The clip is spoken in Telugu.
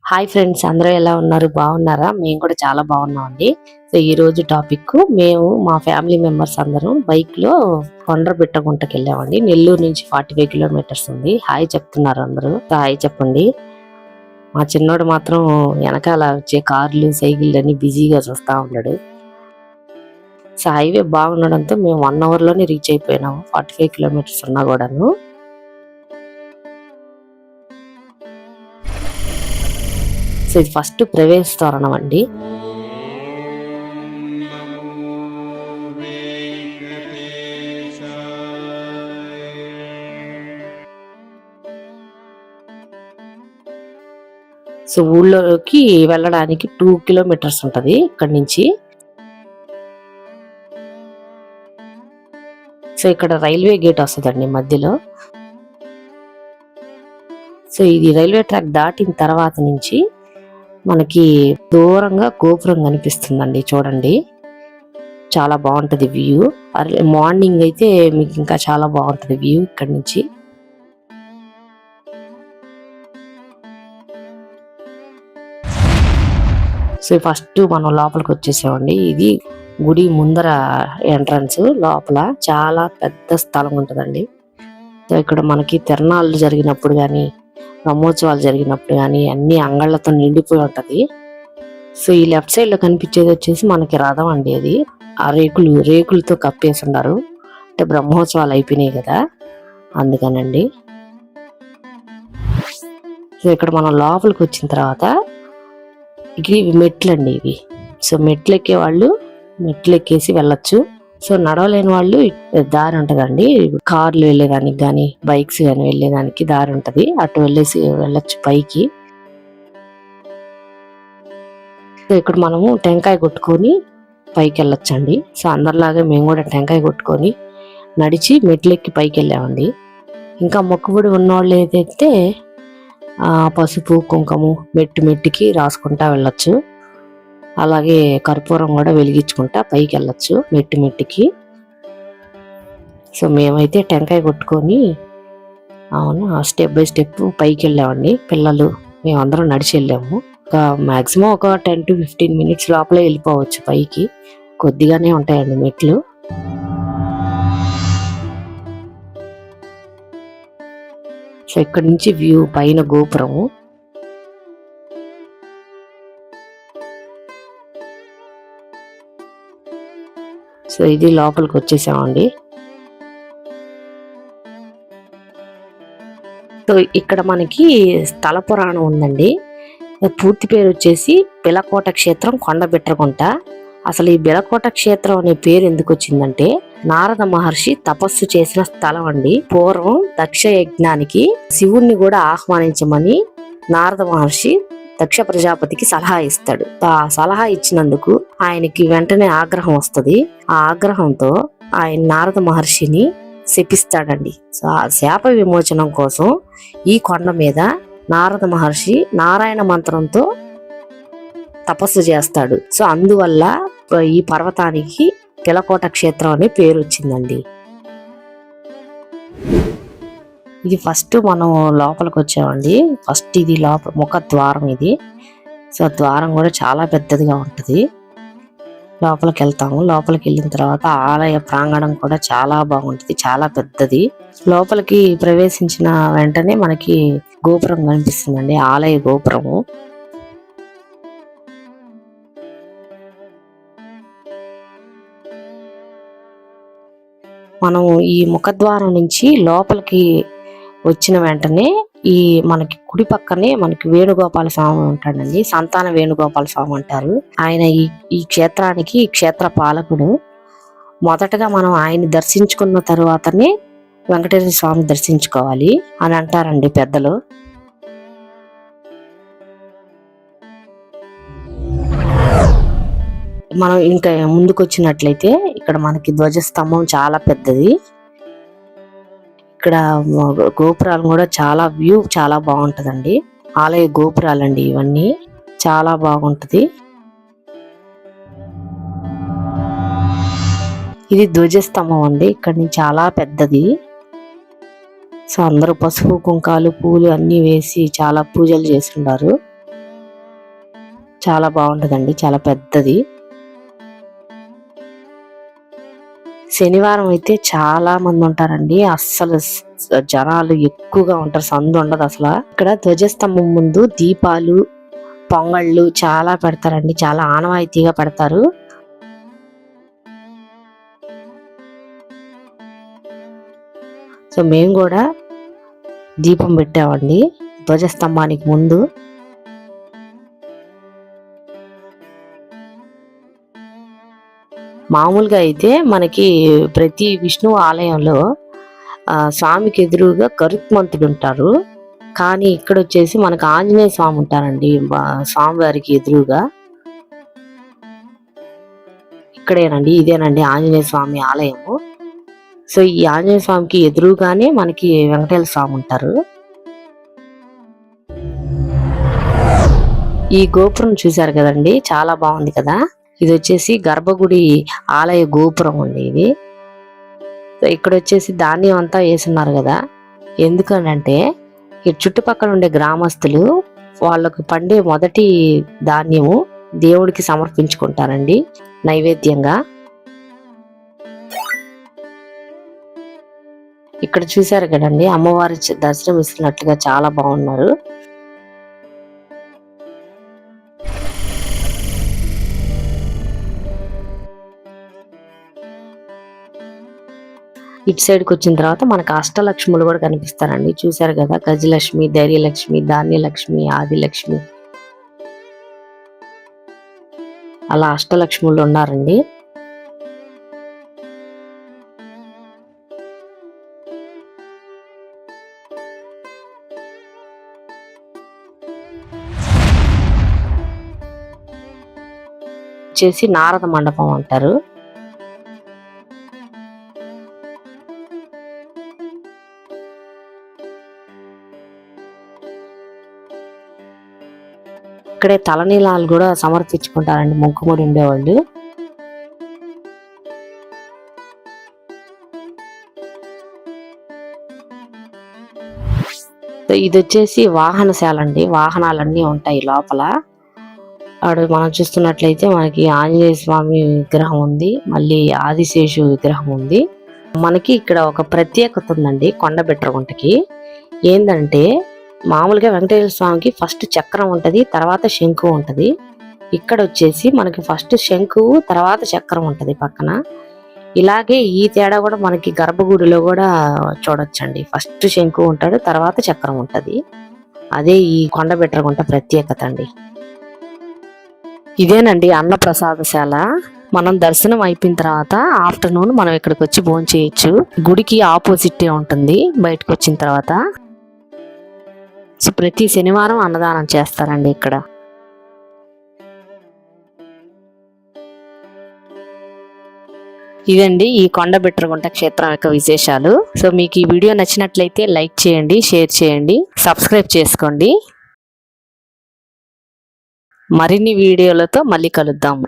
హాయ్ ఫ్రెండ్స్, అందరూ ఎలా ఉన్నారు? బాగున్నారా? మేము కూడా చాలా బాగున్నామండి. సో ఈ రోజు టాపిక్, మేము మా ఫ్యామిలీ మెంబర్స్ అందరం బైక్ లో కొండ్రబిట్టగుంటకి వెళ్ళామండి. నెల్లూరు నుంచి 45 కిలోమీటర్స్ ఉంది. హాయ్ చెప్తున్నారు అందరూ, హాయ్ చెప్పండి. మా చిన్నోడు మాత్రం వెనకాల వచ్చే కార్లు సైకిల్ అని బిజీగా చూస్తా ఉన్నాడు. సో హైవే బాగుండడంతో మేము 1 hour లోనే రీచ్ అయిపోయినాము. 45 కిలోమీటర్స్ ఉన్నా కూడాను. సో ఇది ఫస్ట్ ప్రవేశ తోరణం అండి. సో ఊళ్ళోకి వెళ్ళడానికి 2 kilometers ఉంటది ఇక్కడ నుంచి. సో ఇక్కడ రైల్వే గేట్ వస్తుందండి మధ్యలో. సో ఇది రైల్వే ట్రాక్ దాటిన తర్వాత నుంచి మనకి దూరంగా గోపురం కనిపిస్తుందండి, చూడండి. చాలా బాగుంటది వ్యూ. మార్నింగ్ అయితే మీకు ఇంకా చాలా బాగుంటది వ్యూ ఇక్కడ నుంచి. సో ఫస్ట్ మనం లోపలికి వచ్చేసామండి. ఇది గుడి ముందర ఎంట్రన్స్. లోపల చాలా పెద్ద స్థలం ఉంటుందండి. సో ఇక్కడ మనకి తిరణాలు జరిగినప్పుడు కానీ, బ్రహ్మోత్సవాలు జరిగినప్పుడు కానీ అన్ని అంగళ్ళతో నిండిపోయి ఉంటది. సో ఈ లెఫ్ట్ సైడ్ లో కనిపించేది వచ్చేసి మనకి రథం అండి. అది ఆ రేకులతో కప్పేసి ఉన్నారు. అంటే బ్రహ్మోత్సవాలు అయిపోయినాయి కదా, అందుకనండి. సో ఇక్కడ మనం లోపలికి వచ్చిన తర్వాత ఇవి మెట్లు అండి ఇవి. సో మెట్లు ఎక్కే వాళ్ళు మెట్లు ఎక్కేసి వెళ్ళొచ్చు. సో నడవలేని వాళ్ళు దారి ఉంటదండి, కార్లు వెళ్ళేదానికి కానీ బైక్స్ కానీ వెళ్ళేదానికి దారి ఉంటది. అటు వెళ్ళొచ్చు పైకి. సో ఇక్కడ మనము టెంకాయ కొట్టుకొని పైకి వెళ్ళొచ్చండి. సో అందరిలాగే మేము కూడా టెంకాయ కొట్టుకొని నడిచి మెట్లెక్కి పైకి వెళ్ళామండి. ఇంకా మొక్కుబడి ఉన్నవాళ్ళు ఏదైతే పసుపు కుంకుమ మెట్టుకి రాసుకుంటా వెళ్ళొచ్చు. అలాగే కర్పూరం కూడా వెలిగించుకుంటా పైకి వెళ్ళొచ్చు మెట్టుకి. సో మేమైతే టెంకాయ కొట్టుకొని స్టెప్ బై స్టెప్ పైకి వెళ్ళామండి. పిల్లలు మేమందరం నడిచి వెళ్ళాము. మాక్సిమం ఒక 10 to 15 minutes లోపలే వెళ్ళిపోవచ్చు పైకి. కొద్దిగానే ఉంటాయండి మెట్లు. సో ఇక్కడ నుంచి వ్యూ పైన గోపురము. సో ఇది లోపలికి వచ్చేసామండి. సో ఇక్కడ మనకి స్థల పురాణం ఉందండి. పూర్తి పేరు వచ్చేసి బిలకోట క్షేత్రం కొండబిట్రగుంట. అసలు ఈ బిలకోట క్షేత్రం అనే పేరు ఎందుకు వచ్చిందంటే, నారద మహర్షి తపస్సు చేసిన స్థలం అండి. పూర్వం దక్ష యజ్ఞానికి శివుణ్ణి కూడా ఆహ్వానించమని నారద మహర్షి దక్ష ప్రజాపతికి సలహా ఇస్తాడు. ఆ సలహా ఇచ్చినందుకు ఆయనకి వెంటనే ఆగ్రహం వస్తది. ఆ ఆగ్రహంతో ఆయన నారద మహర్షిని శపిస్తాడండి. సో ఆ శాప విమోచనం కోసం ఈ కొండ మీద నారద మహర్షి నారాయణ మంత్రంతో తపస్సు చేస్తాడు. సో అందువల్ల ఈ పర్వతానికి బిలకోట క్షేత్రం అనే పేరు వచ్చిందండి. ఇది ఫస్ట్ మనం లోపలికి వచ్చామండి. ఫస్ట్ ఇది లోపల ముఖ ద్వారం ఇది. సో ద్వారం కూడా చాలా పెద్దదిగా ఉంటది. లోపలికి వెళ్తాము. లోపలికి వెళ్ళిన తర్వాత ఆలయ ప్రాంగణం కూడా చాలా బాగుంటది, చాలా పెద్దది. లోపలికి ప్రవేశించిన వెంటనే మనకి గోపురం కనిపిస్తుందండి, ఆలయ గోపురము. మనం ఈ ముఖద్వారం నుంచి లోపలికి వచ్చిన వెంటనే ఈ మనకి కుడి పక్కనే మనకి వేణుగోపాల స్వామి ఉంటాడండి. సంతాన వేణుగోపాల స్వామి అంటారు. ఆయన ఈ క్షేత్రానికి క్షేత్ర పాలకుడు. మొదటగా మనం ఆయన్ని దర్శించుకున్న తరువాతనే వెంకటేశ్వర స్వామి దర్శించుకోవాలి అని అంటారండి పెద్దలు. మనం ఇంకా ముందుకు వచ్చినట్లయితే ఇక్కడ మనకి ధ్వజస్తంభం చాలా పెద్దది. ఇక్కడ గోపురాలు కూడా చాలా వ్యూ చాలా బాగుంటదండి. ఆలయ గోపురాలండి ఇవన్నీ, చాలా బాగుంటది. ఇది ధ్వజస్తంభం అండి, ఇక్కడ నుంచి చాలా పెద్దది. సో అందరూ పసుపు కుంకాలు పూలు అన్ని వేసి చాలా పూజలు చేస్తుంటారు. చాలా బాగుంటుందండి, చాలా పెద్దది. శనివారం అయితే చాలా మంది ఉంటారండి, అస్సలు జనాలు ఎక్కువగా ఉంటారు, సందు ఉండదు అసలు. ఇక్కడ ధ్వజస్తంభం ముందు దీపాలు, పొంగళ్ళు చాలా పెడతారండి, చాలా ఆనవాయితీగా పెడతారు. సో మేము కూడా దీపం పెట్టామండి ధ్వజస్తంభానికి ముందు. మామూలుగా అయితే మనకి ప్రతి విష్ణు ఆలయంలో స్వామికి ఎదురుగా గరుత్మంతుడు ఉంటారు, కానీ ఇక్కడ వచ్చేసి మనకు ఆంజనేయ స్వామి ఉంటారండి స్వామివారికి ఎదురుగా. ఇక్కడేనండి, ఇదేనండి ఆంజనేయ స్వామి ఆలయము. సో ఈ ఆంజనేయ స్వామికి ఎదురుగానే మనకి వెంకటేశ్వర స్వామి ఉంటారు. ఈ గోపురం చూశారు కదండి, చాలా బాగుంది కదా. ఇది వచ్చేసి గర్భగుడి ఆలయ గోపురం అండి ఇది. ఇక్కడ వచ్చేసి ధాన్యం అంతా వేసున్నారు కదా, ఎందుకనంటే ఈ చుట్టుపక్కల ఉండే గ్రామస్తులు వాళ్ళకు పండే మొదటి ధాన్యము దేవుడికి సమర్పించుకుంటారండి నైవేద్యంగా. ఇక్కడ చూశారు కదండి, అమ్మవారి దర్శనం ఇస్తున్నట్లుగా చాలా బాగున్నారు. ఇటు సైడ్కి వచ్చిన తర్వాత మనకు అష్టలక్ష్ములు కూడా కనిపిస్తారండి, చూశారు కదా. గజలక్ష్మి, ధైర్యలక్ష్మి, ధాన్యలక్ష్మి, ఆదిలక్ష్మి, అలా అష్టలక్ష్ములు ఉన్నారండి. వచ్చేసి నారద మండపం అంటారు. ఇక్కడే తలనీలాలు కూడా సమర్పించుకుంటారండి మొక్కుబడి ఉండేవాళ్ళు. ఇది వచ్చేసి వాహనశాల అండి, వాహనాలన్నీ ఉంటాయి లోపల. మనం చూస్తున్నట్లయితే మనకి ఆంజనేయ స్వామి విగ్రహం ఉంది, మళ్ళీ ఆదిశేషు విగ్రహం ఉంది. మనకి ఇక్కడ ఒక ప్రత్యేకత ఉందండి కొండబిట్రగుంటకి. ఏంటంటే మామూలుగా వెంకటేశ్వర స్వామికి ఫస్ట్ చక్రం ఉంటది, తర్వాత శంకు ఉంటది. ఇక్కడ వచ్చేసి మనకి ఫస్ట్ శంకు, తర్వాత చక్రం ఉంటది పక్కన. ఇలాగే ఈ తేడా కూడా మనకి గర్భగుడిలో కూడా చూడొచ్చండి, ఫస్ట్ శంకు ఉంటాడు, తర్వాత చక్రం ఉంటది. అదే ఈ కొండబిట్రగుంట ప్రత్యేకత అండి. ఇదేనండి అన్నప్రసాదశాల. మనం దర్శనం అయిపోయిన తర్వాత ఆఫ్టర్నూన్ మనం ఇక్కడికి వచ్చి భోజనం చేయొచ్చు. గుడికి ఆపోజిట్ ఉంటుంది బయటకు వచ్చిన తర్వాత. సో ప్రతి శనివారం అన్నదానం చేస్తారండి ఇక్కడ. ఇదండి ఈ కొండబిట్రగుంట క్షేత్రం యొక్క విశేషాలు. సో మీకు ఈ వీడియో నచ్చినట్లయితే లైక్ చేయండి, షేర్ చేయండి, సబ్స్క్రైబ్ చేసుకోండి. మరిన్ని వీడియోలతో మళ్ళీ కలుద్దాం.